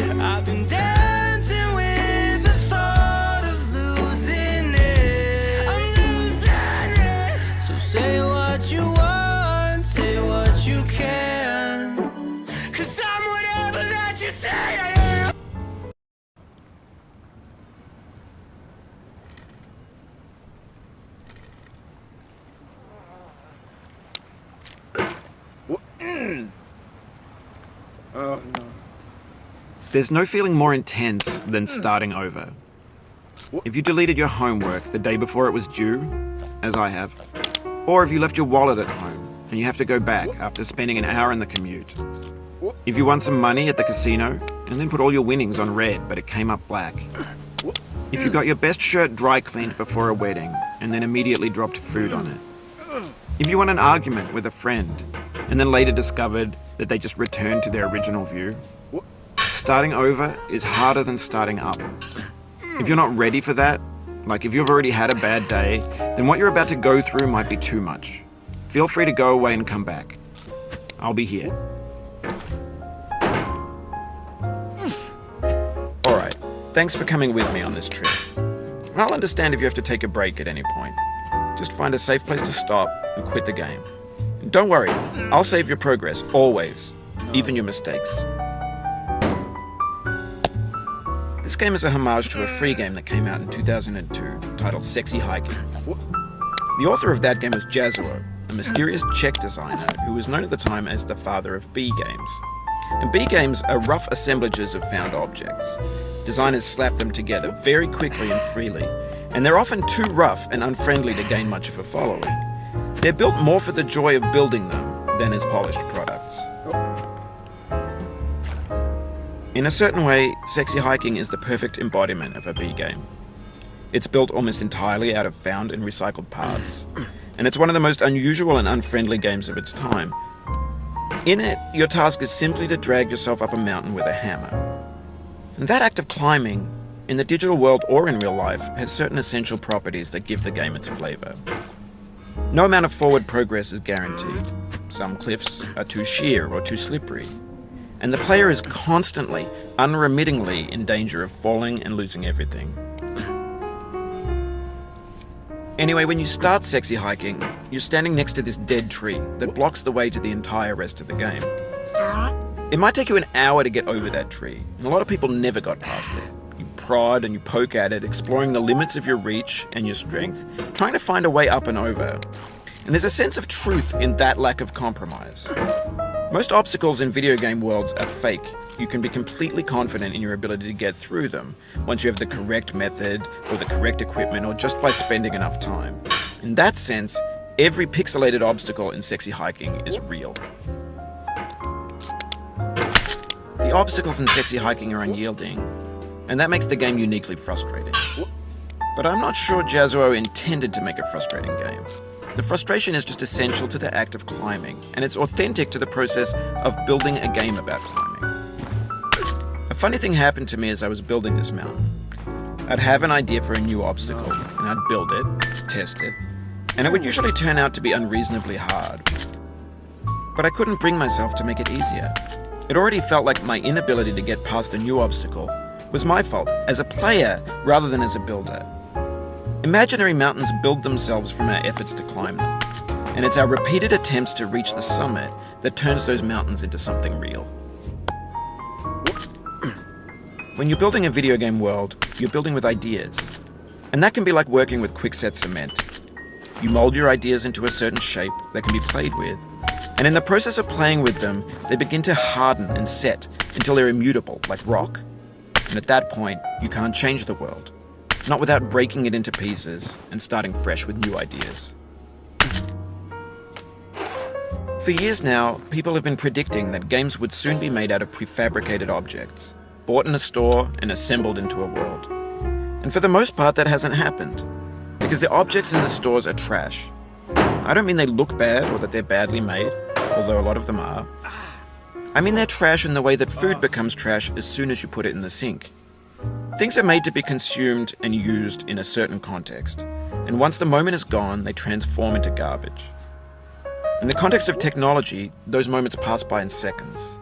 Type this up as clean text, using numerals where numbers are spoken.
I've been dancing with the thought of losing it. I'm losing it. So say what you want, say what you can, 'cause I'm whatever that you say I am. Oh no. There's no feeling more intense than starting over. If you deleted your homework the day before it was due, as I have, or if you left your wallet at home and you have to go back after spending an hour in the commute. If you won some money at the casino and then put all your winnings on red but it came up black. If you got your best shirt dry cleaned before a wedding and then immediately dropped food on it. If you won an argument with a friend and then later discovered that they just returned to their original view. Starting over is harder than starting up. If you're not ready for that, like if you've already had a bad day, then what you're about to go through might be too much. Feel free to go away and come back. I'll be here. Alright, thanks for coming with me on this trip. I'll understand if you have to take a break at any point. Just find a safe place to stop and quit the game. And don't worry, I'll save your progress, always, even your mistakes. This game is a homage to a free game that came out in 2002, titled Sexy Hiking. The author of that game was Jazzuo, a mysterious Czech designer who was known at the time as the father of B games. And B games are rough assemblages of found objects. Designers slap them together very quickly and freely, and they're often too rough and unfriendly to gain much of a following. They're built more for the joy of building them than as polished products. In a certain way, Sexy Hiking is the perfect embodiment of a B game. It's built almost entirely out of found and recycled parts, and it's one of the most unusual and unfriendly games of its time. In it, your task is simply to drag yourself up a mountain with a hammer. And that act of climbing, in the digital world or in real life, has certain essential properties that give the game its flavor. No amount of forward progress is guaranteed. Some cliffs are too sheer or too slippery. And the player is constantly, unremittingly in danger of falling and losing everything. Anyway, when you start Sexy Hiking, you're standing next to this dead tree that blocks the way to the entire rest of the game. It might take you an hour to get over that tree, and a lot of people never got past it. You prod and you poke at it, exploring the limits of your reach and your strength, trying to find a way up and over. And there's a sense of truth in that lack of compromise. Most obstacles in video game worlds are fake. You can be completely confident in your ability to get through them once you have the correct method or the correct equipment or just by spending enough time. In that sense, every pixelated obstacle in Sexy Hiking is real. The obstacles in Sexy Hiking are unyielding, and that makes the game uniquely frustrating. But I'm not sure Jazzuo intended to make a frustrating game. The frustration is just essential to the act of climbing, and it's authentic to the process of building a game about climbing. A funny thing happened to me as I was building this mountain. I'd have an idea for a new obstacle, and I'd build it, test it, and it would usually turn out to be unreasonably hard. But I couldn't bring myself to make it easier. It already felt like my inability to get past the new obstacle was my fault, as a player rather than as a builder. Imaginary mountains build themselves from our efforts to climb them, and it's our repeated attempts to reach the summit that turns those mountains into something real. When you're building a video game world, you're building with ideas, and that can be like working with quickset cement. You mold your ideas into a certain shape that can be played with, and in the process of playing with them, they begin to harden and set until they're immutable, like rock. And at that point, you can't change the world. Not without breaking it into pieces and starting fresh with new ideas. For years now, people have been predicting that games would soon be made out of prefabricated objects, bought in a store and assembled into a world. And for the most part, that hasn't happened, because the objects in the stores are trash. I don't mean they look bad or that they're badly made, although a lot of them are. I mean they're trash in the way that food becomes trash as soon as you put it in the sink. Things are made to be consumed and used in a certain context, and once the moment is gone, they transform into garbage. In the context of technology, those moments pass by in seconds.